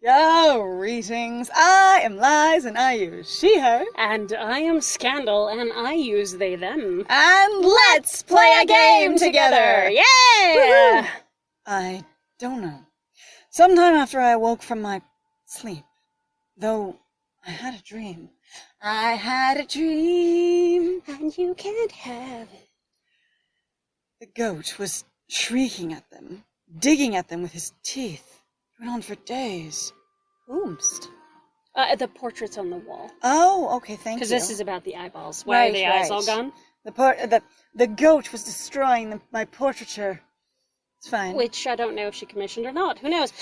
Greetings. I am Lies and I use she, her. And I am Scandal and I use they, them. And let's play a game together. Yeah! Woo-hoo. I don't know. Sometime after I awoke from my sleep, though I had a dream. I had a dream. And you can't have it. The goat was shrieking at them, digging at them with his teeth. It went on for days. Whomst? The portraits on the wall. Oh, okay, thank you. Because this is about the eyeballs. Why are the eyes all gone? The goat was destroying my portraiture. It's fine. Which I don't know if she commissioned or not. Who knows?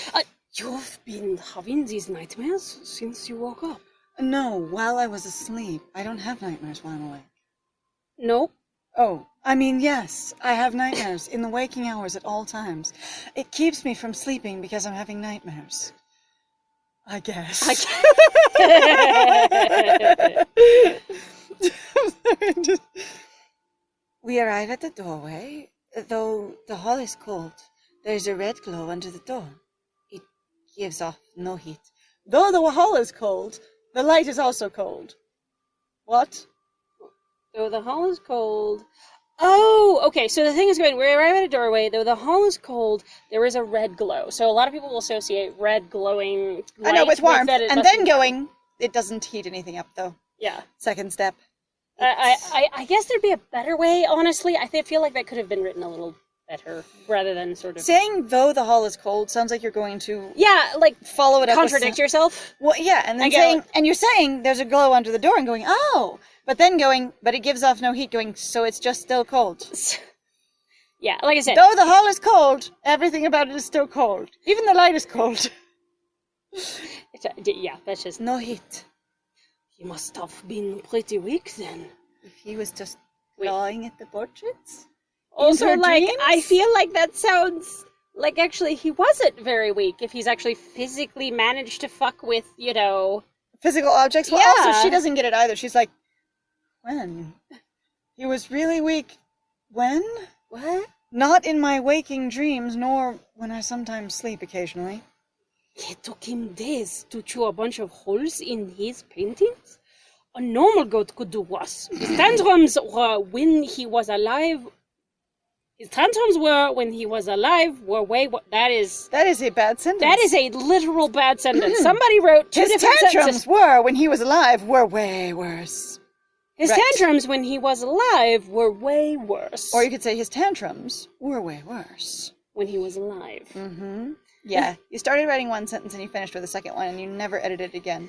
You've been having these nightmares since you woke up. No, while I was asleep. I don't have nightmares while I'm awake. Nope. Oh, I mean, yes, I have nightmares in the waking hours at all times. It keeps me from sleeping because I'm having nightmares. I guess. We arrive at the doorway. Though the hall is cold, there is a red glow under the door. It gives off no heat. Though the hall is cold, the light is also cold. What? Though the hall is cold. Oh, okay. So the thing is going, we arrive at a doorway. Though the hall is cold, there is a red glow. So a lot of people will associate red glowing light I know, with warmth. And then going, it doesn't heat anything up, though. Yeah. Second step. I guess there'd be a better way, honestly. I feel like that could have been written a little better, rather than sort of... Saying, though the hall is cold, sounds like you're going to... Yeah, like, follow it up contradict yourself. Well, yeah, and then saying... And you're saying there's a glow under the door and going, oh... But then going, but it gives off no heat, going, so it's just still cold. Yeah, like I said. Though the hall is cold, everything about it is still cold. Even the light is cold. Yeah, that's just... No heat. He must have been pretty weak then. If he was just clawing at the portraits? Also, like, I feel like that sounds like actually he wasn't very weak if he's actually physically managed to fuck with, you know... Physical objects? Well, yeah. Also, she doesn't get it either. She's like... When? He was really weak. When? What? Not in my waking dreams, nor when I sometimes sleep occasionally. It took him days to chew a bunch of holes in his paintings? A normal goat could do worse. His tantrums were when he was alive. Were way... That is a bad sentence. That is a literal bad sentence. Somebody wrote two different sentences. His tantrums were, when he was alive, were way worse. His tantrums when he was alive were way worse. Or you could say his tantrums were way worse. When he was alive. Mm-hmm. Yeah. You started writing one sentence and you finished with the second one and you never edited it again.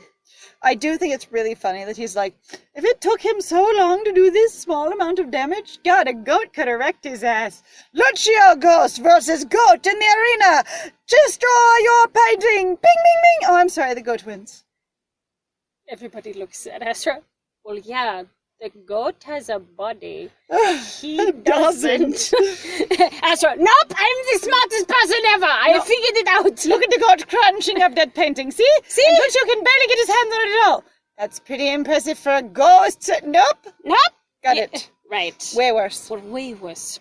I do think it's really funny that he's like, if it took him so long to do this small amount of damage, God, a goat could have wrecked his ass. Lucio ghost versus goat in the arena. Destroy your painting. Bing, bing, bing. Oh, I'm sorry, the goat wins. Everybody looks at Asra. Well, yeah, the goat has a body. He doesn't. Asra, nope, I'm the smartest person ever. I figured it out. Look at the goat crunching up that painting. See? See? And Lucio can barely get his hands on it at all. That's pretty impressive for a ghost. Nope. Got it. Right. Way worse. Well, way worse.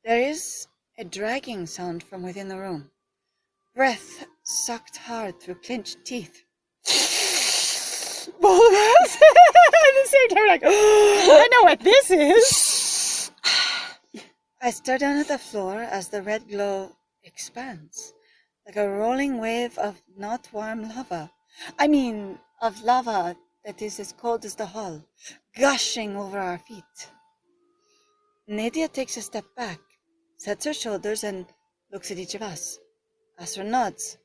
There is a dragging sound from within the room. Breath sucked hard through clenched teeth. Both of us at the same time, like, I know what this is. I stare down at the floor as the red glow expands, like a rolling wave of not warm lava. I mean, of lava that is as cold as the hall, gushing over our feet. Nadia takes a step back, sets her shoulders, and looks at each of us. Asra nods,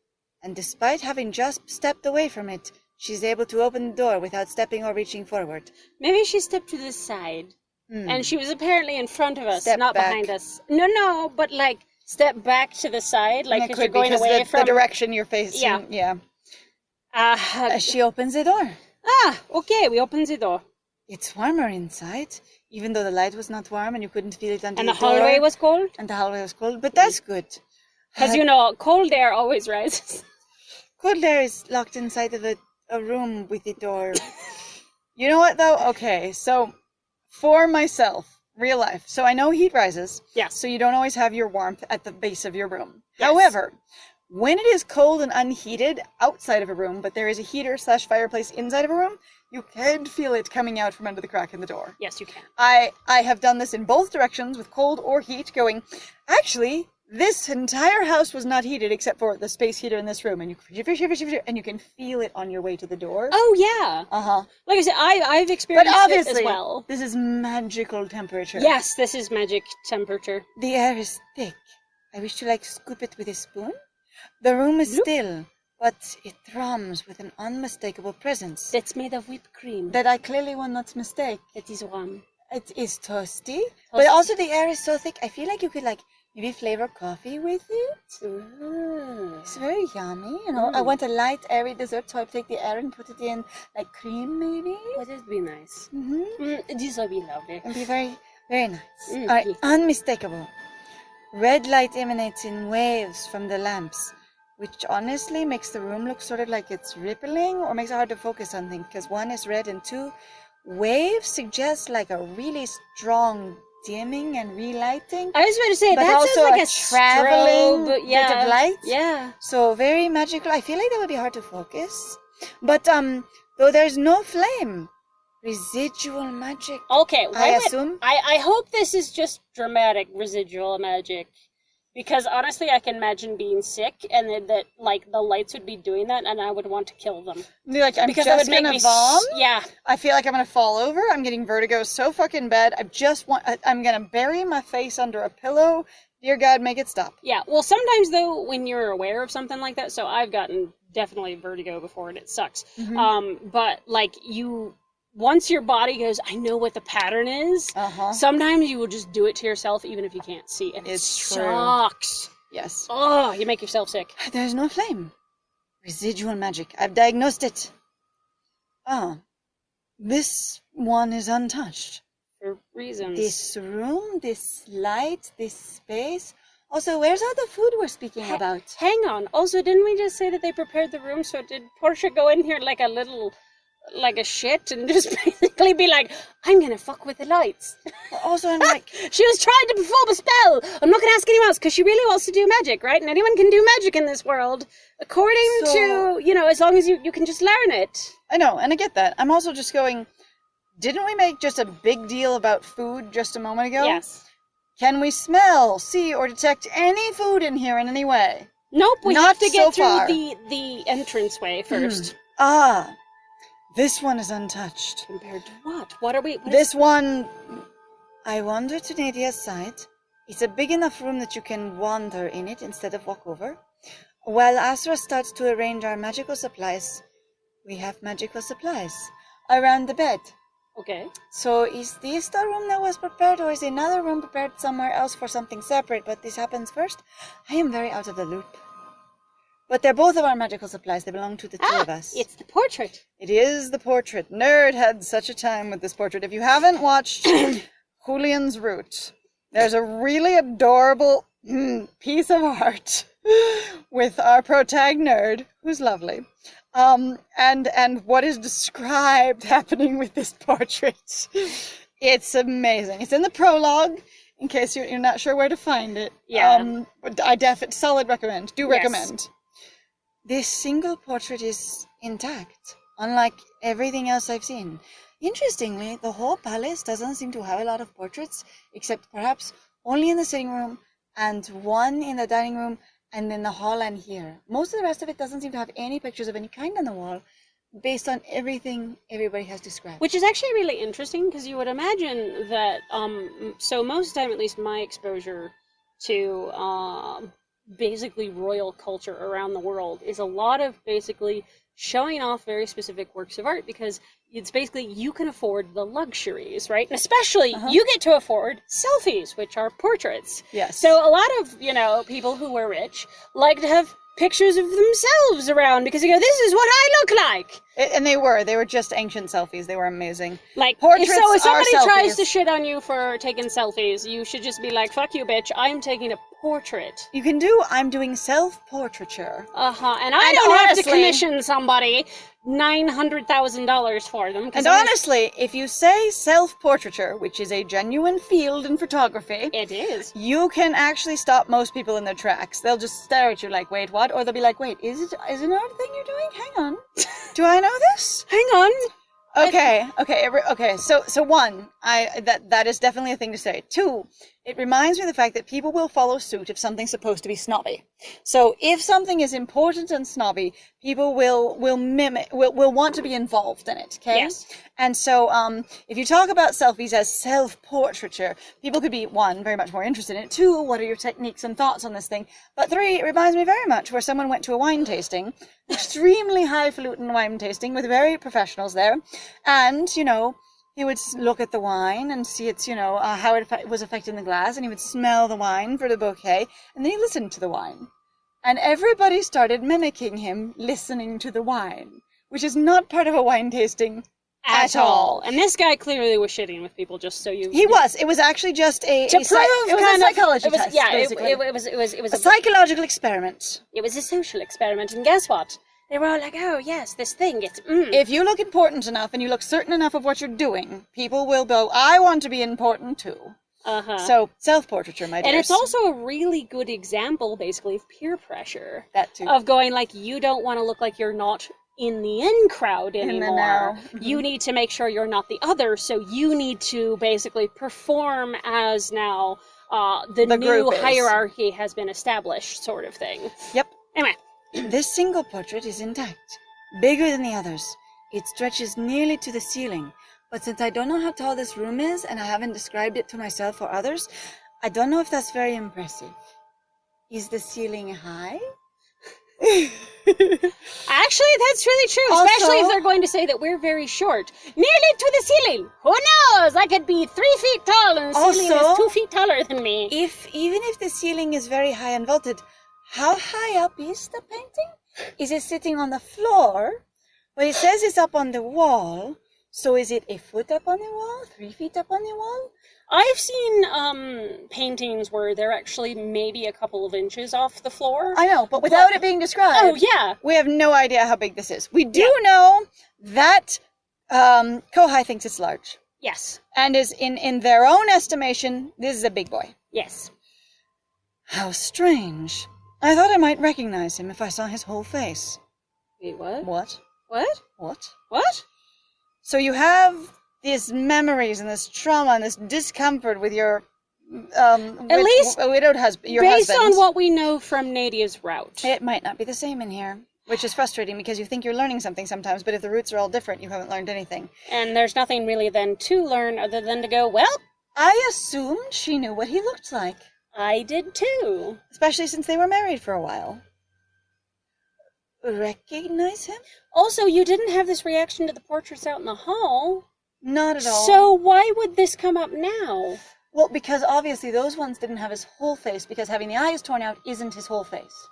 and despite having just stepped away from it, she's able to open the door without stepping or reaching forward. Maybe she stepped to the side. And she was apparently in front of us, not back. behind us. No, but like, step back to the side, like, because you're going away from... the direction you're facing. Yeah. As she opens the door. Okay, we open the door. It's warmer inside, even though the light was not warm and you couldn't feel it under and the door. And the hallway was cold? And the hallway was cold, but that's good. Because, you know, cold air always rises. Cold air is locked inside of a room with the door. You know what, though? Okay, so for myself, real life, so I know heat rises. Yes. So you don't always have your warmth at the base of your room. Yes. However, When it is cold and unheated outside of a room, but there is a heater/fireplace inside of a room, you can feel it coming out from under the crack in the door. Yes, you can. I have done this in both directions with cold or heat, going, actually, this entire house was not heated except for the space heater in this room, and you can feel it on your way to the door. Oh, yeah. Uh-huh. Like I said, I've experienced But obviously, it as well. This is magical temperature. Yes, this is magic temperature. The air is thick. I wish to, scoop it with a spoon. The room is still, but it thrums with an unmistakable presence. It's made of whipped cream. That I clearly will not mistake. It is warm. It is toasty, but also the air is so thick, I feel like you could, maybe flavor coffee with it. Ooh. It's very yummy, I want a light, airy dessert, so I take the air and put it in, cream, maybe. Would it be nice? Mm-hmm. This will be lovely. It'll be very, very nice. All right, unmistakable. Red light emanates in waves from the lamps, which honestly makes the room look sort of like it's rippling, or makes it hard to focus on things, because 1 is red and 2, waves suggest a really strong dimming and relighting. I was about to say, but that also sounds like a traveling strobe. bit of light. Yeah. So very magical. I feel like that would be hard to focus. But though there's no flame, residual magic. Okay, I assume. I hope this is just dramatic residual magic. Because honestly, I can imagine being sick, and then that the lights would be doing that, and I would want to kill them. I'm because just gonna vom. Yeah. I feel like I'm gonna fall over. I'm getting vertigo so fucking bad. I'm gonna bury my face under a pillow. Dear God, make it stop. Yeah. Well, sometimes though, when you're aware of something like that, so I've gotten definitely vertigo before, and it sucks. Mm-hmm. But once your body goes, I know what the pattern is. Sometimes you will just do it to yourself, even if you can't see, and it sucks. Yes. Oh, you make yourself sick. There's no flame. Residual magic. I've diagnosed it. This one is untouched. For reasons. This room, this light, this space. Also, where's all the food we're speaking about? Hang on. Also, didn't we just say that they prepared the room? So did Portia go in here like a shit and just basically be like, I'm gonna fuck with the lights? Also, I'm she was trying to perform a spell. I'm not gonna ask anyone else because she really wants to do magic, right? And anyone can do magic in this world, according to, as long as you can just learn it. I know, and I get that. I'm also just going, didn't we make just a big deal about food just a moment ago? Yes. Can we smell, see, or detect any food in here in any way? Nope, we have to get so through the entranceway first. This one is untouched. Compared to what? What are we... This one... I wander to NADIA'S side. It's a big enough room that you can wander in it instead of walk over. While Asra starts to arrange our magical supplies, we have magical supplies around the bed. Okay. So is this the room that was prepared, or is another room prepared somewhere else for something separate, but this happens first? I am very out of the loop. But they're both of our magical supplies. They belong to the two of us. It's the portrait. It is the portrait. Nerd had such a time with this portrait. If you haven't watched Julian's Root, there's a really adorable piece of art with our protag nerd, who's lovely. And what is described happening with this portrait. It's amazing. It's in the prologue, in case you're not sure where to find it. Yeah. Solid recommend. Recommend. This single portrait is intact, unlike everything else I've seen. Interestingly, the whole palace doesn't seem to have a lot of portraits, except perhaps only in the sitting room, and one in the dining room, and in the hall and here. Most of the rest of it doesn't seem to have any pictures of any kind on the wall, based on everything everybody has described. Which is actually really interesting, because you would imagine that, so most of the time, at least my exposure to basically royal culture around the world is a lot of basically showing off very specific works of art, because it's basically you can afford the luxuries, right? And especially you get to afford selfies, which are portraits. Yes. So a lot of, people who were rich like to have pictures of themselves around, because you go, this is what I look like. And they were just ancient selfies. They were amazing. Like, portraits if somebody are tries selfies. to shit on you for taking selfies, you should just be like, fuck you, bitch, I'm taking a self-portrait. You can do I'm doing self-portraiture. And I don't have to commission somebody $900,000 for them. And honestly, if you say self-portraiture, which is a genuine field in photography, it is. You can actually stop most people in their tracks. They'll just stare at you like, wait, what? Or they'll be like, wait, is it an art thing you're doing? Hang on. Do I know this? Hang on. Okay. So one, that is definitely a thing to say. Two, it reminds me of the fact that people will follow suit if something's supposed to be snobby. So if something is important and snobby, people will want to be involved in it. Okay. Yes. And so if you talk about selfies as self-portraiture, people could be, one, very much more interested in it. Two, what are your techniques and thoughts on this thing? But three, it reminds me very much where someone went to a wine tasting, extremely highfalutin wine tasting with very professionals there, and he would look at the wine and see its, how it was affecting the glass, and he would smell the wine for the bouquet, and then he listened to the wine. And everybody started mimicking him listening to the wine, which is not part of a wine tasting at all. And this guy clearly was shitting with people, just so you... He was. It was actually just a psychology test, basically. It was a psychological experiment. It was a social experiment, and guess what? They were all like, oh, yes, this thing gets... If you look important enough and you look certain enough of what you're doing, people will go, I want to be important too. So, self-portraiture, my dears. And it's also a really good example, basically, of peer pressure. That too. Of going, like, you don't want to look like you're not in the in crowd anymore. You need to make sure you're not the other, so you need to basically perform as now the new hierarchy has been established, sort of thing. Yep. Anyway. This single portrait is intact, bigger than the others. It stretches nearly to the ceiling, but since I don't know how tall this room is and I haven't described it to myself or others, I don't know if that's very impressive. Is the ceiling high? Actually, that's really true, especially if they're going to say that we're very short. Nearly to the ceiling. Who knows? I could be 3 feet tall and the ceiling is 2 feet taller than me. Even if the ceiling is very high and vaulted, how high up is the painting? Is it sitting on the floor? Well, it says it's up on the wall. So is it a foot up on the wall? 3 feet up on the wall? I've seen paintings where they're actually maybe a couple of inches off the floor. I know, but without it being described. Oh, yeah. We have no idea how big this is. We do know that Kohai thinks it's large. Yes. And is in their own estimation, this is a big boy. Yes. How strange. I thought I might recognize him if I saw his whole face. Wait, what? What? What? What? What? So you have these memories and this trauma and this discomfort with your at least widowed husband. Based on what we know from NADIA'S route. It might not be the same in here, which is frustrating because you think you're learning something sometimes, but if the roots are all different, you haven't learned anything. And there's nothing really then to learn other than to go, well... I assumed she knew what he looked like. I did too. Especially since they were married for a while. Recognize him? Also, you didn't have this reaction to the portraits out in the hall. Not at all. So why would this come up now? Well, because obviously those ones didn't have his whole face, because having the eyes torn out isn't his whole face.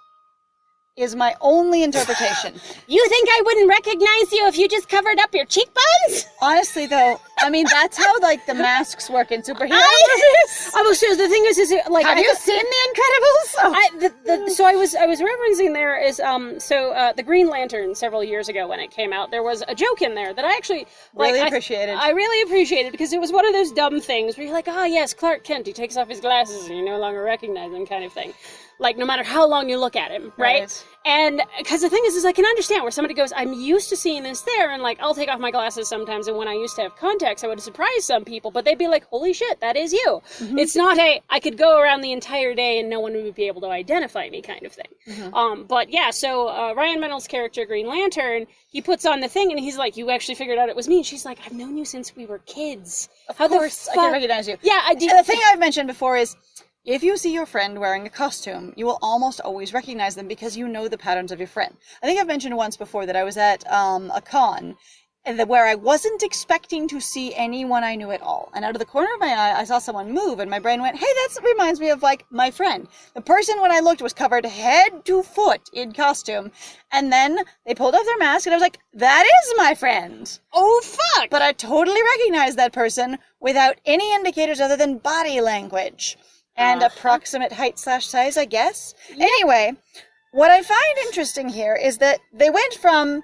Is my only interpretation. You think I wouldn't recognize you if you just covered up your cheekbones? Honestly, though, I mean, that's how, like, the masks work in superhero movies. I was the thing is like... Have you seen The Incredibles? So I was referencing there is, the Green Lantern several years ago when it came out, there was a joke in there that I actually... Really appreciated. I really appreciated because it was one of those dumb things where you're like, oh, yes, Clark Kent, he takes off his glasses and you no longer recognize him kind of thing. Like, no matter how long you look at him, right? And, because the thing is I can understand where somebody goes, I'm used to seeing this there, and, like, I'll take off my glasses sometimes, and when I used to have contacts, I would surprise some people, but they'd be like, holy shit, that is you. Mm-hmm. It's not I could go around the entire day and no one would be able to identify me kind of thing. Mm-hmm. But, yeah, so, Ryan Reynolds' character, Green Lantern, he puts on the thing, and he's like, you actually figured out it was me, and she's like, I've known you since we were kids. Of course, I can recognize you. Yeah, I do. The thing I've mentioned before is, if you see your friend wearing a costume, you will almost always recognize them because you know the patterns of your friend. I think I've mentioned once before that I was at a con where I wasn't expecting to see anyone I knew at all. And out of the corner of my eye, I saw someone move, and my brain went, hey, that reminds me of, like, my friend. The person, when I looked, was covered head to foot in costume. And then they pulled off their mask, and I was like, that is my friend. Oh, fuck! But I totally recognized that person without any indicators other than body language. and approximate height / size, I guess. Anyway, what I find interesting here is that they went from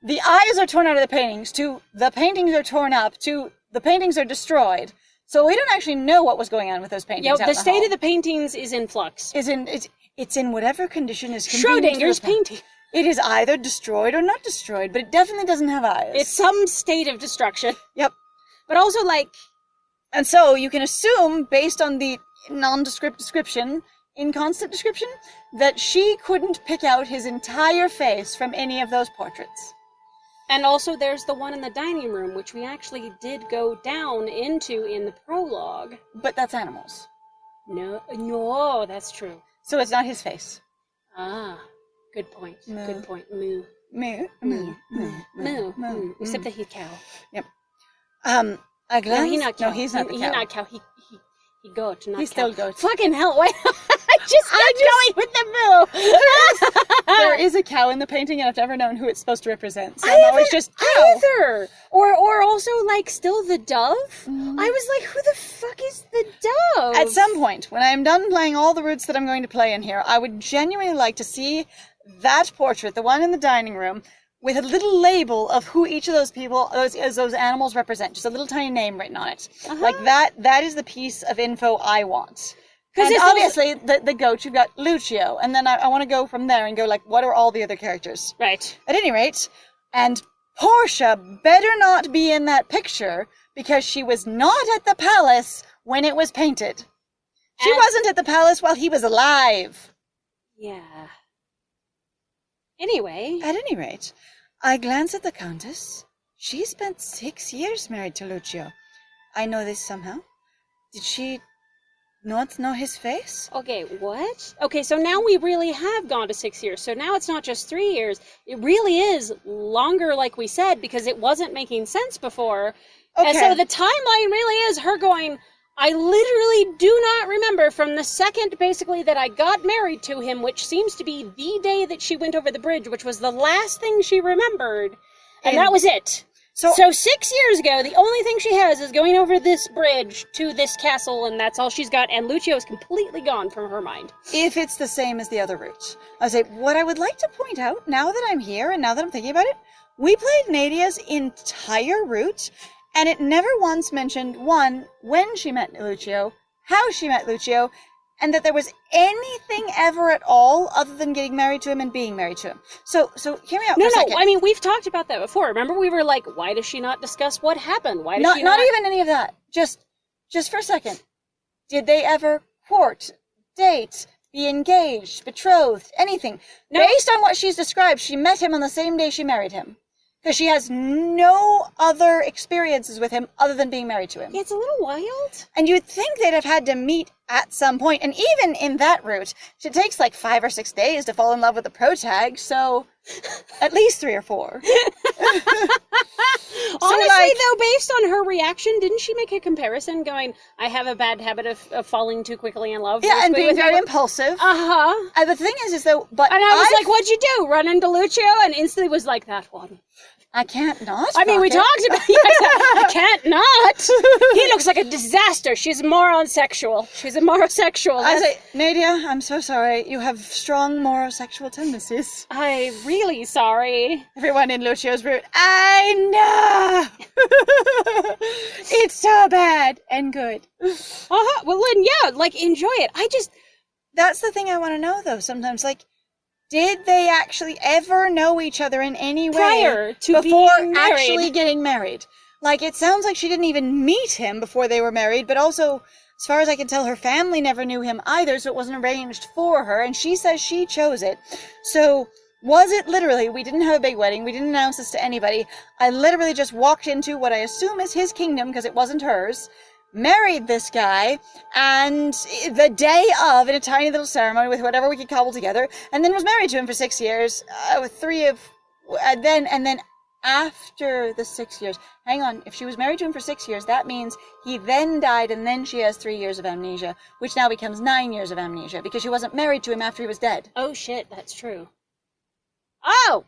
the eyes are torn out of the paintings to the paintings are torn up to the paintings are destroyed. So we don't actually know what was going on with those paintings. Yeah, the state of the paintings is in flux. It's in whatever condition is convenient. Schrodinger's painting. It is either destroyed or not destroyed, but it definitely doesn't have eyes. It's some state of destruction. Yep. But also, like... And so you can assume, based on the nondescript description, inconstant description, that she couldn't pick out his entire face from any of those portraits. And also there's the one in the dining room, which we actually did go down into in the prologue. But that's animals. No, that's true. So it's not his face. Ah, good point. Moo. Good point. Moo. Moo. Moo. Moo. Except that he's cow. Yep. I glanced... No, he's not cow. No, he's not the cow. He's not cow. He goat, not he's cow. Still goat. Fucking hell, why? I just going with the moo. There is a cow in the painting, and I've never known who it's supposed to represent. So I'm always just cow. Either. Or also, like, still the dove. I was like, who the fuck is the dove? At some point, when I'm done playing all the routes that I'm going to play in here, I would genuinely like to see that portrait, the one in the dining room, with a little label of who each of those people, those animals represent. Just a little tiny name written on it. Like that is the piece of info I want. And obviously, the goat, you've got Lucio, and then I want to go from there and go, like, what are all the other characters? Right. At any rate, and Portia better not be in that picture, because she was not at the palace when it was painted. She wasn't at the palace while he was alive. Yeah. Anyway. At any rate, I glance at the Countess. She spent 6 years married to Lucio. I know this somehow. Did she not know his face? Okay, what? Okay, so now we really have gone to 6 years. So now it's not just 3 years. It really is longer, like we said, because it wasn't making sense before. Okay. And so the timeline really is her going, I literally do not remember from the second, basically, that I got married to him, which seems to be the day that she went over the bridge, which was the last thing she remembered. And that was it. So 6 years ago, the only thing she has is going over this bridge to this castle, and that's all she's got, and Lucio is completely gone from her mind. If it's the same as the other route. I say, what I would like to point out, now that I'm here and now that I'm thinking about it, we played NADIA'S entire route, and it never once mentioned, one, when she met Lucio, how she met Lucio, and that there was anything ever at all other than getting married to him and being married to him. So hear me out for a second. I mean, we've talked about that before. Remember, we were like, why does she not discuss what happened? Why does she not... Not even any of that. Just for a second. Did they ever court, date, be engaged, betrothed, anything? No. Based on what she's described, she met him on the same day she married him. Because she has no other experiences with him other than being married to him. Yeah, it's a little wild. And you'd think they'd have had to meet at some point. And even in that route, it takes like 5 or 6 days to fall in love with the protag, so at least 3 or 4. Honestly, though, based on her reaction, didn't she make a comparison going, I have a bad habit of falling too quickly in love? Yeah, and being very impulsive. Uh-huh. And the thing is though, but and I was like, what'd you do? Run into Lucio? And instantly was like, that one. I can't not. I mean, we talked about I can't not. He looks like a disaster. She's morosexual. She's a morosexual. I say, Nadia, I'm so sorry. You have strong morosexual tendencies. I'm really sorry. Everyone in Lucio's route, I know. It's so bad and good. Uh-huh. Well, then, yeah, like, enjoy it. That's the thing I want to know, though, sometimes, like, did they actually ever know each other in any way prior to before being married? Actually getting married? Like, it sounds like she didn't even meet him before they were married, but also, as far as I can tell, her family never knew him either, so it wasn't arranged for her, and she says she chose it. So, was it literally, we didn't have a big wedding, we didn't announce this to anybody, I literally just walked into what I assume is his kingdom, because it wasn't hers, married this guy, and the day of, in a tiny little ceremony with whatever we could cobble together, and then was married to him for 6 years, and then after the 6 years, hang on, if she was married to him for 6 years, that means he then died, and then she has 3 years of amnesia, which now becomes 9 years of amnesia, because she wasn't married to him after he was dead. Oh shit, that's true. Oh!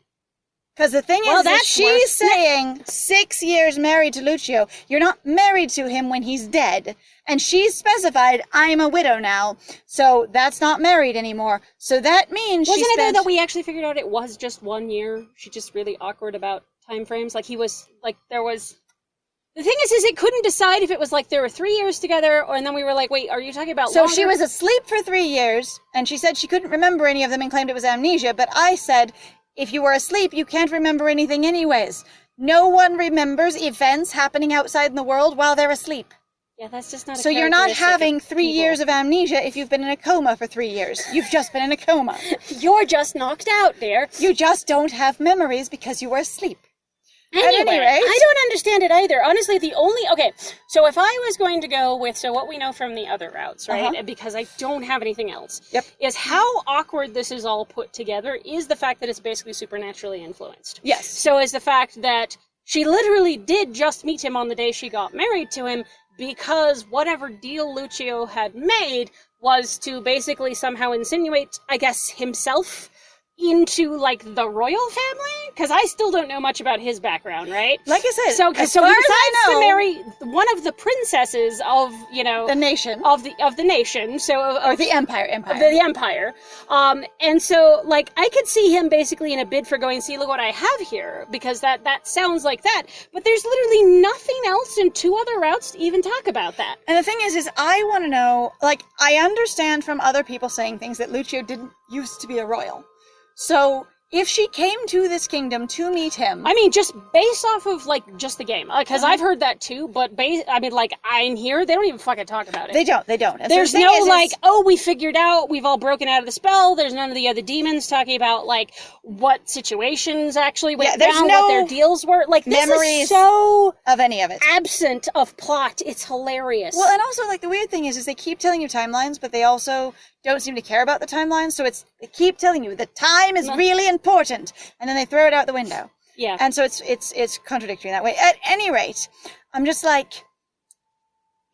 Because the thing Well, is, that's she's worse. saying 6 years married to Lucio. You're not married to him when he's dead. And she's specified, I'm a widow now. So that's not married anymore. So that means Wasn't she it though spent... that we actually figured out it was just 1 year? She's just really awkward about time frames. Like, he was, like, there was... The thing is it couldn't decide if it was like there were 3 years together, or and then we were like, wait, are you talking about So longer? she was asleep for 3 years, and she said she couldn't remember any of them and claimed it was amnesia, but I said, if you were asleep, you can't remember anything anyways. No one remembers events happening outside in the world while they're asleep. Yeah, that's just not a So you're not characteristic of having 3 people. years of amnesia if you've been in a coma for 3 years. You've just been in a coma. You're just knocked out, dear. You just don't have memories because you were asleep. Anyway, At any rate- I don't understand it either. Honestly, okay, so if I was going to go with, so what we know from the other routes, right, Uh-huh. because I don't have anything else, Yep. is how awkward this is all put together is the fact that it's basically supernaturally influenced. Yes. So is the fact that she literally did just meet him on the day she got married to him, because whatever deal Lucio had made was to basically somehow insinuate, I guess, himself into, like, the royal family? Because I still don't know much about his background, right? Like I said, So as he far as I decides to know, marry one of the princesses of, you know, the nation, of the nation, so or the empire. of the empire. And so, like, I could see him basically in a bid for going, see, look what I have here, because that sounds like that. But there's literally nothing else in 2 other routes to even talk about that. And the thing is I want to know, like, I understand from other people saying things that Lucio didn't used to be a royal. So, if she came to this kingdom to meet him... I mean, just based off of, like, just the game. Because I've heard that too, but I mean, like, I'm here, they don't even fucking talk about it. They don't. And so There's the thing no, is, like, oh, we figured out, we've all broken out of the spell. There's none of the other demons talking about, like, what situations actually went there's down, no what their deals were. Like, this memories is so of any of it. absent of plot. It's hilarious. Well, and also, like, the weird thing is they keep telling you timelines, but they also don't seem to care about the timelines, so they keep telling you the time is really important, and then they throw it out the window. Yeah. And so it's contradictory in that way. At any rate, I'm just like,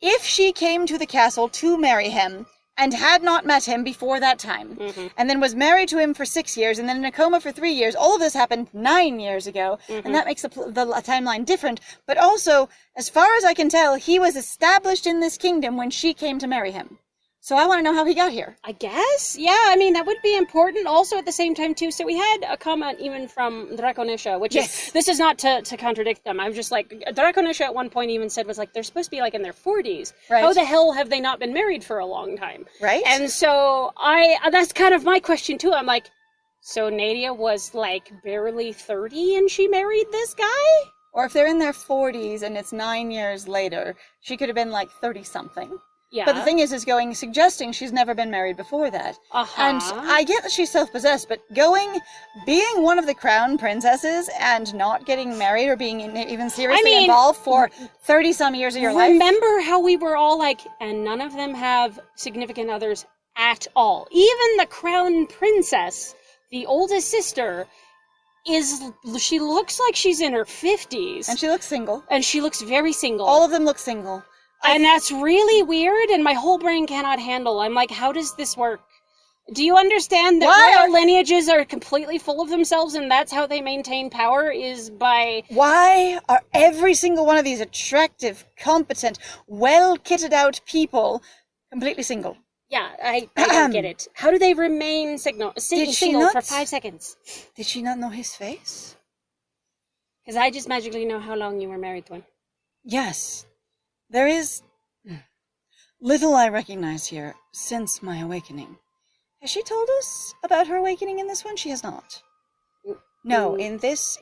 if she came to the castle to marry him and had not met him before that time, and then was married to him for 6 years, and then in a coma for 3 years, all of this happened 9 years ago, and that makes the timeline different. But also, as far as I can tell, he was established in this kingdom when she came to marry him. So I want to know how he got here. I guess? Yeah, I mean, that would be important. Also, at the same time, too, so we had a comment even from Draconisha, which is, this is not to contradict them. I'm just like, Draconisha at one point even said, was like, they're supposed to be, like, in their 40s. Right. How the hell have they not been married for a long time? Right. And so, that's kind of my question, too. I'm like, so Nadia was, like, barely 30 and she married this guy? Or if they're in their 40s and it's 9 years later, she could have been, like, 30-something. Yeah. But the thing is suggesting she's never been married before that. And I get that she's self-possessed, but being one of the crown princesses and not getting married or being even seriously involved for 30-some years of your life. Remember how we were all like, and none of them have significant others at all. Even the crown princess, the oldest sister, she looks like she's in her 50s. And she looks single. And she looks very single. All of them look single. And that's really weird, and my whole brain cannot handle. I'm like, how does this work? Do you understand that royal lineages are completely full of themselves, and that's how they maintain power, is by... Why are every single one of these attractive, competent, well-kitted out people completely single? Yeah, I don't get it. How do they remain single for 5 seconds? Did she not know his face? Because I just magically know how long you were married to him. Yes. There is little I recognize here since my awakening. Has she told us about her awakening in this one? She has not. No, in this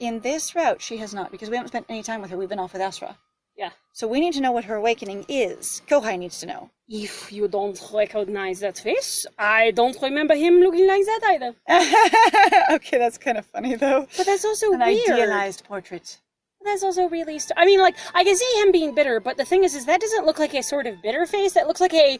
route, she has not, because we haven't spent any time with her. We've been off with Asra. Yeah. So we need to know what her awakening is. Kohai needs to know. If you don't recognize that face, I don't remember him looking like that either. Okay, that's kind of funny, though. But that's also An weird. idealized portrait. That's also really... I mean, like, I can see him being bitter, but the thing is that doesn't look like a sort of bitter face. That looks like a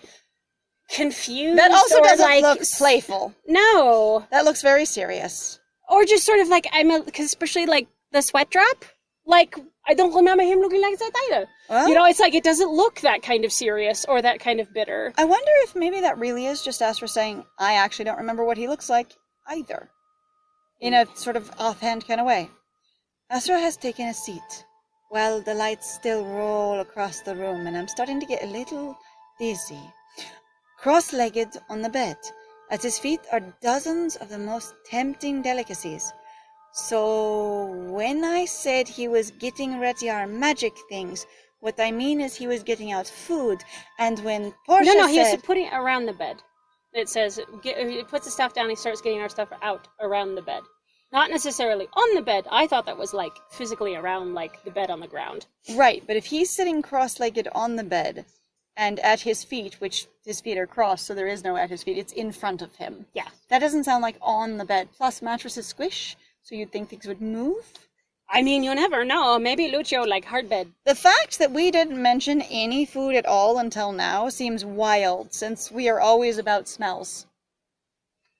confused... That also doesn't like, look playful. No. That looks very serious. Or just sort of like, because especially, like, the sweat drop, like, I don't remember him looking like that either. Well, you know, it's like, it doesn't look that kind of serious or that kind of bitter. I wonder if maybe that really is just Astra saying, I actually don't remember what he looks like either. In a sort of offhand kind of way. Asra has taken a seat, while the lights still roll across the room, and I'm starting to get a little dizzy. Cross-legged on the bed, at his feet are dozens of the most tempting delicacies. So when I said he was getting ready our magic things, what I mean is he was getting out food, and when Portia No, he was said... putting it around the bed. It says, he puts the stuff down, he starts getting our stuff out around the bed. Not necessarily on the bed. I thought that was, like, physically around, like, the bed on the ground. Right, but if he's sitting cross-legged on the bed, and at his feet, which his feet are crossed, so there is no at his feet, it's in front of him. Yeah. That doesn't sound like on the bed. Plus, mattresses squish, so you'd think things would move. I mean, you never know. Maybe Lucio, like, hard bed. The fact that we didn't mention any food at all until now seems wild, since we are always about smells.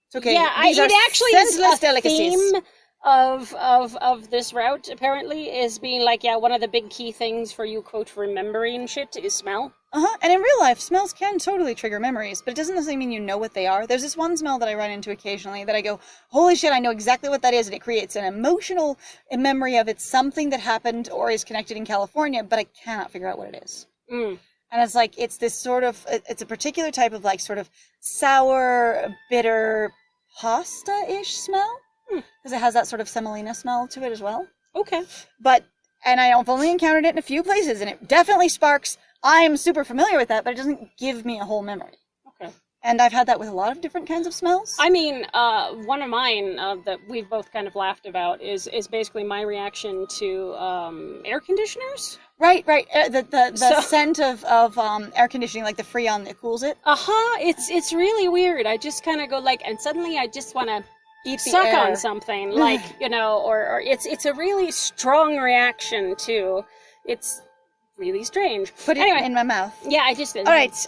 It's okay. Yeah, These are it actually senseless is a delicacies. theme of this route, apparently, is being like, yeah, one of the big key things for you, quote, remembering shit is smell. And in real life, smells can totally trigger memories, but it doesn't necessarily mean you know what they are. There's this one smell that I run into occasionally that I go, holy shit, I know exactly what that is, and it creates an emotional memory of it's something that happened or is connected in California, but I cannot figure out what it is. Mm. And it's like, it's this sort of, it's a particular type of like sort of sour, bitter, pasta-ish smell, because it has that sort of semolina smell to it as well. Okay. And I've only encountered it in a few places, and it definitely sparks, I'm super familiar with that, but it doesn't give me a whole memory. Okay. And I've had that with a lot of different kinds of smells. I mean, one of mine that we've both kind of laughed about is basically my reaction to air conditioners. Right. The scent of air conditioning, like the Freon that cools it. It's really weird. I just kind of go like, and suddenly I just want to Eat the suck air. on something, like, you know, or it's a really strong reaction to. It's really strange. Put it in my mouth. Yeah, I just did. All right,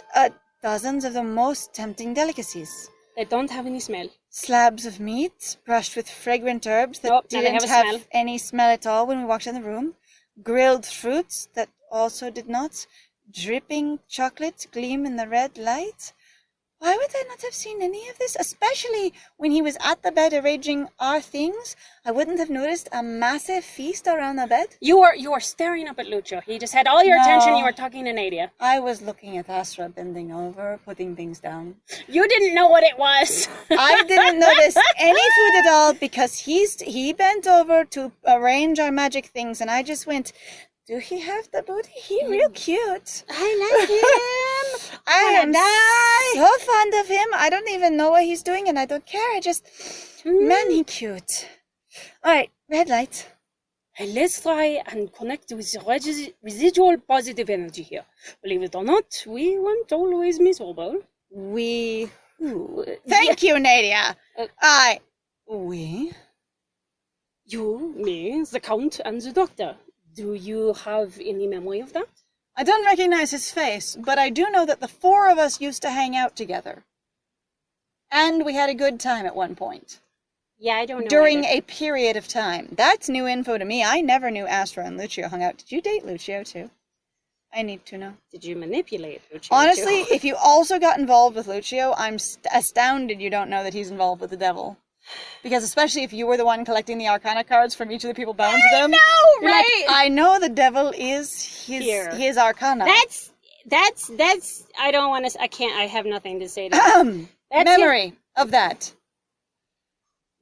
dozens of the most tempting delicacies. They don't have any smell. Slabs of meat brushed with fragrant herbs that Nope, now they didn't have a have smell. any smell at all when we walked in the room. Grilled fruits that also did not. Dripping chocolate gleam in the red light. Why would I not have seen any of this? Especially when he was at the bed arranging our things. I wouldn't have noticed a massive feast around the bed. You are staring up at Lucio. He just had all your attention. You were talking to Nadia. I was looking at Asra bending over, putting things down. You didn't know what it was. I didn't notice any food at all because he bent over to arrange our magic things, and I just went, do he have the booty? He real cute. I like him. I am so fond of him. I don't even know what he's doing, and I don't care. I just, man, he cute. All right, red light. Let's try and connect with the residual positive energy here. Believe it or not, we weren't always miserable. Thank you, Nadia. We? You, me, the Count, and the Doctor. Do you have any memory of that? I don't recognize his face, but I do know that the four of us used to hang out together. And we had a good time at one point. Yeah, I don't know. During a period of time. That's new info to me. I never knew Asra and Lucio hung out. Did you date Lucio too? I need to know. Did you manipulate Lucio Honestly, too? if you also got involved with Lucio, I'm astounded you don't know that he's involved with the devil. Because especially if you were the one collecting the Arcana cards from each of the people bound to them. No, you're right? Like, I know the devil is his Arcana. That's, I don't want to, I have nothing to say to that. Memory of that.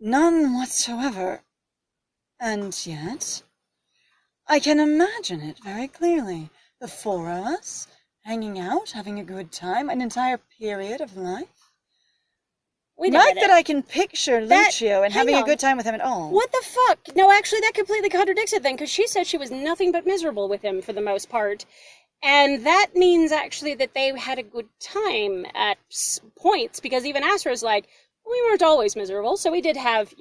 None whatsoever. And yet, I can imagine it very clearly. The four of us, hanging out, having a good time, an entire period of life. Not that I can picture Lucio and having a good time with him at all. What the fuck? No, actually, that completely contradicts it then, because she said she was nothing but miserable with him for the most part. And that means, actually, that they had a good time at points, because even Asra's like, we weren't always miserable, so we did have,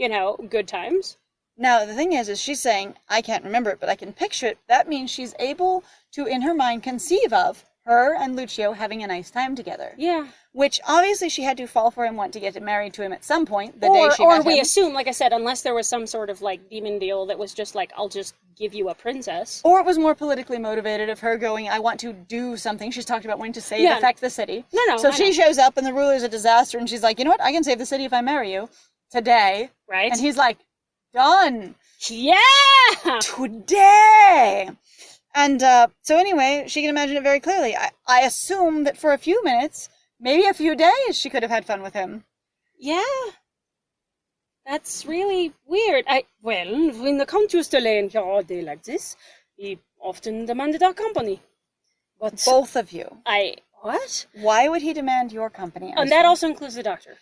good times. Now, the thing is she's saying, I can't remember it, but I can picture it. That means she's able to, in her mind, conceive of her and Lucio having a nice time together. Yeah. Which, obviously, she had to fall for him, want to get married to him at some point, the day she met him. Or we assume, like I said, unless there was some sort of, demon deal that was just like, I'll just give you a princess. Or it was more politically motivated of her going, I want to do something. She's talked about wanting to save, affect the city. No. So she shows up, and the ruler's a disaster, and she's like, you know what? I can save the city if I marry you. Today. Right. And he's like, done. Yeah! Today! And so anyway, she can imagine it very clearly. I assume that for a few minutes, maybe a few days, she could have had fun with him. Yeah. That's really weird. Well, when the Count used to lay in here all day like this, he often demanded our company. But Both of you. What? Why would he demand your company? And that also includes the doctor.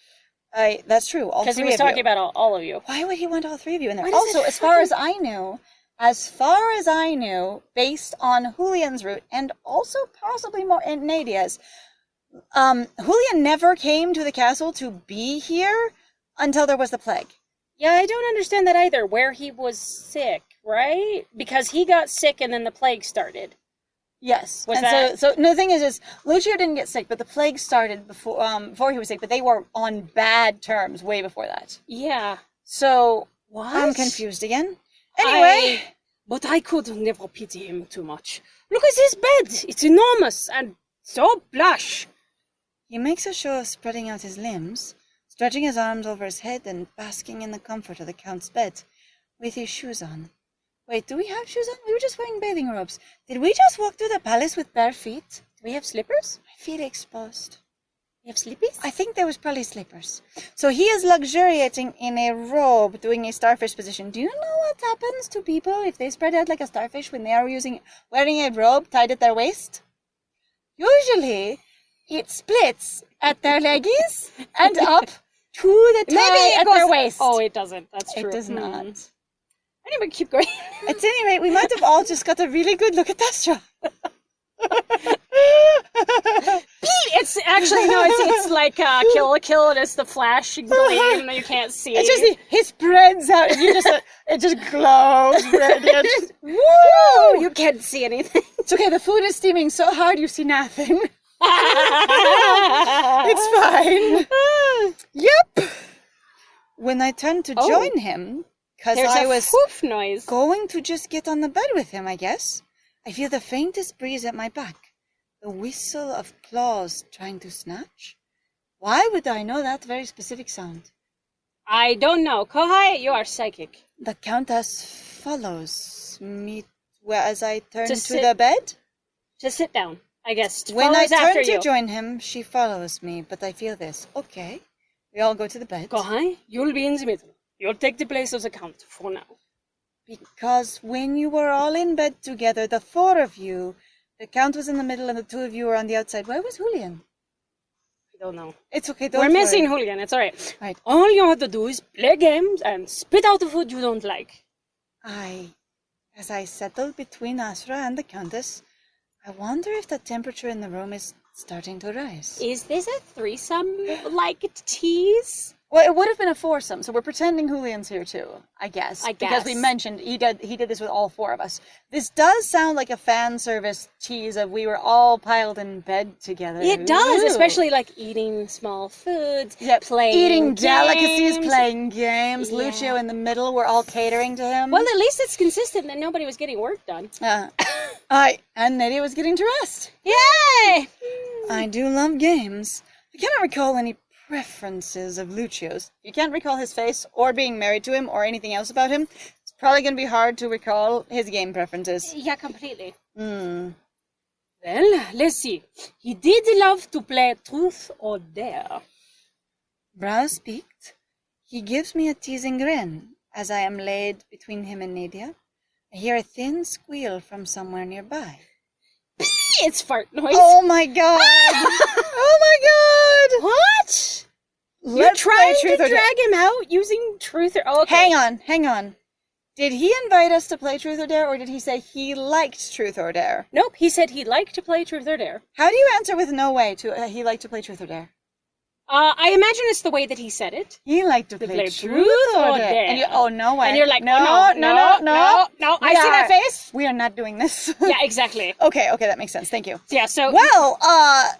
That's true. All three of you. Because he was talking about all of you. Why would he want all three of you in there? Why does Also, it as far as I knew, based on Julian's route, and also possibly more in NADIA'S, Julian never came to the castle to be here until there was the plague. Yeah, I don't understand that either, where he was sick, right? Because he got sick and then the plague started. Yes. Was and that... so no, the thing is Lucio didn't get sick, but the plague started before he was sick, but they were on bad terms way before that. Yeah. So, what? I'm confused again. Anyway. But I could never pity him too much. Look at his bed. It's enormous and so plush. He makes a show of spreading out his limbs, stretching his arms over his head and basking in the comfort of the Count's bed, with his shoes on. Wait, do we have shoes on? We were just wearing bathing robes. Did we just walk through the palace with bare feet? Do we have slippers? I feel exposed. We have slippies? I think there was probably slippers. So he is luxuriating in a robe, doing a starfish position. Do you know what happens to people if they spread out like a starfish when they are wearing a robe tied at their waist? Usually, it splits at their leggies and up to the tie at their waist. Oh, it doesn't. That's true. It does not. Anyway, keep going. At any rate, we might have all just got a really good look at Astra. It's actually, no, it's like Kill la Kill, and it's the flashing gleam that you can't see. It's just he spreads out, and you just it just glows radiant. Woo! You can't see anything. It's okay. The food is steaming so hard you see nothing. It's fine. Yep. When I turned to join him, because I was whoof noise. Going to just get on the bed with him, I guess, I feel the faintest breeze at my back. The whistle of claws trying to snatch? Why would I know that very specific sound? I don't know. Kohai, you are psychic. The Countess follows me as I turn to the bed? Just sit down, I guess. When I turn to join him, she follows me, but I feel this. Okay. We all go to the bed. Kohai, you'll be in the middle. You'll take the place of the Count for now. Because when you were all in bed together, the four of you, the Count was in the middle and the two of you were on the outside. Where was Julian? I don't know. It's okay. We're missing Julian. It's all right. Right. All you have to do is play games and spit out the food you don't like. As I settle between Asra and the Countess, I wonder if the temperature in the room is starting to rise. Is this a threesome like tease? Well, it would have been a foursome, so we're pretending Julian's here too, I guess. Because we mentioned he did this with all four of us. This does sound like a fan service tease of we were all piled in bed together. It does, especially like eating small foods, eating games. Delicacies, playing games. Yeah. Lucio in the middle, we're all catering to him. Well, at least it's consistent that nobody was getting work done. And Nadia was getting to rest. Yay! I do love games. I cannot recall any preferences of Lucio's. You can't recall his face or being married to him or anything else about him. It's probably going to be hard to recall his game preferences. Yeah, completely. Well, let's see. He did love to play truth or dare. Brows peaked. He gives me a teasing grin as I am laid between him and Nadia. I hear a thin squeal from somewhere nearby. It's fart noise. Oh my god! Oh my god! What? You're trying to drag him out using truth or... Oh, okay. Hang on. Did he invite us to play Truth or Dare, or did he say he liked Truth or Dare? Nope, he said he'd like to play Truth or Dare. How do you answer with no way to he liked to play Truth or Dare? I imagine it's the way that he said it. He liked to play Truth or Dare. And you, no way. And you're like, no. I see that face. We are not doing this. Yeah, exactly. Okay, that makes sense. Thank you. Yeah, so... Well,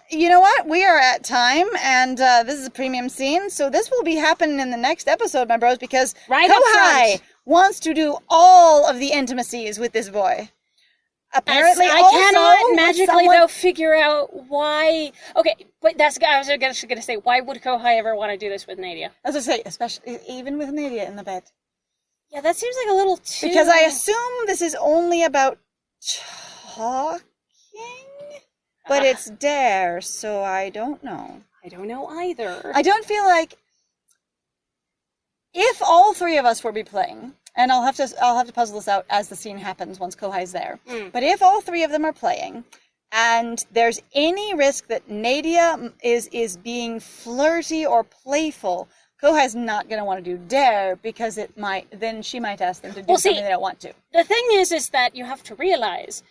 you know what? We are at time, and this is a premium scene, so this will be happening in the next episode, my bros, because Kohai wants to do all of the intimacies with this boy. Apparently, I cannot magically, though, figure out why... Okay, but I was just going to say, why would Kohai ever want to do this with Nadia? As I say, especially, even with Nadia in the bed. Yeah, that seems like a little too... Because I assume this is only about talking, but it's dare, so I don't know. I don't know either. I don't feel like if all three of us were be playing, and I'll have to puzzle this out as the scene happens once Kohai's there. But if all three of them are playing, and there's any risk that Nadia is being flirty or playful, Kohai's not going to want to do dare because then she might ask them to do something they don't want to. The thing is that you have to realize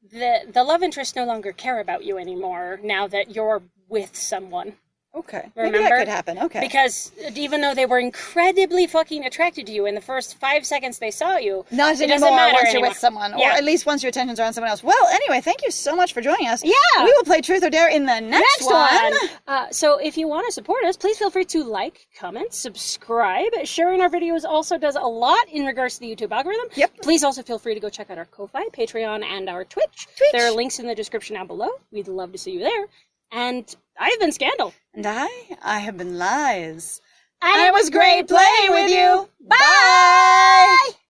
the love interests no longer care about you anymore now that you're with someone. Okay. Remember? Maybe that could happen. Okay. Because even though they were incredibly fucking attracted to you in the first 5 seconds they saw you, not it anymore doesn't matter once anymore. you're with someone, or at least once your attention's are on someone else. Well, anyway, thank you so much for joining us. Yeah. We will play Truth or Dare in the next one. So if you want to support us, please feel free to like, comment, subscribe. Sharing our videos also does a lot in regards to the YouTube algorithm. Yep. Please also feel free to go check out our Ko-Fi, Patreon, and our Twitch. There are links in the description down below. We'd love to see you there. And I've been Scandal. And I have been Lies. And it was great playing with you. Bye!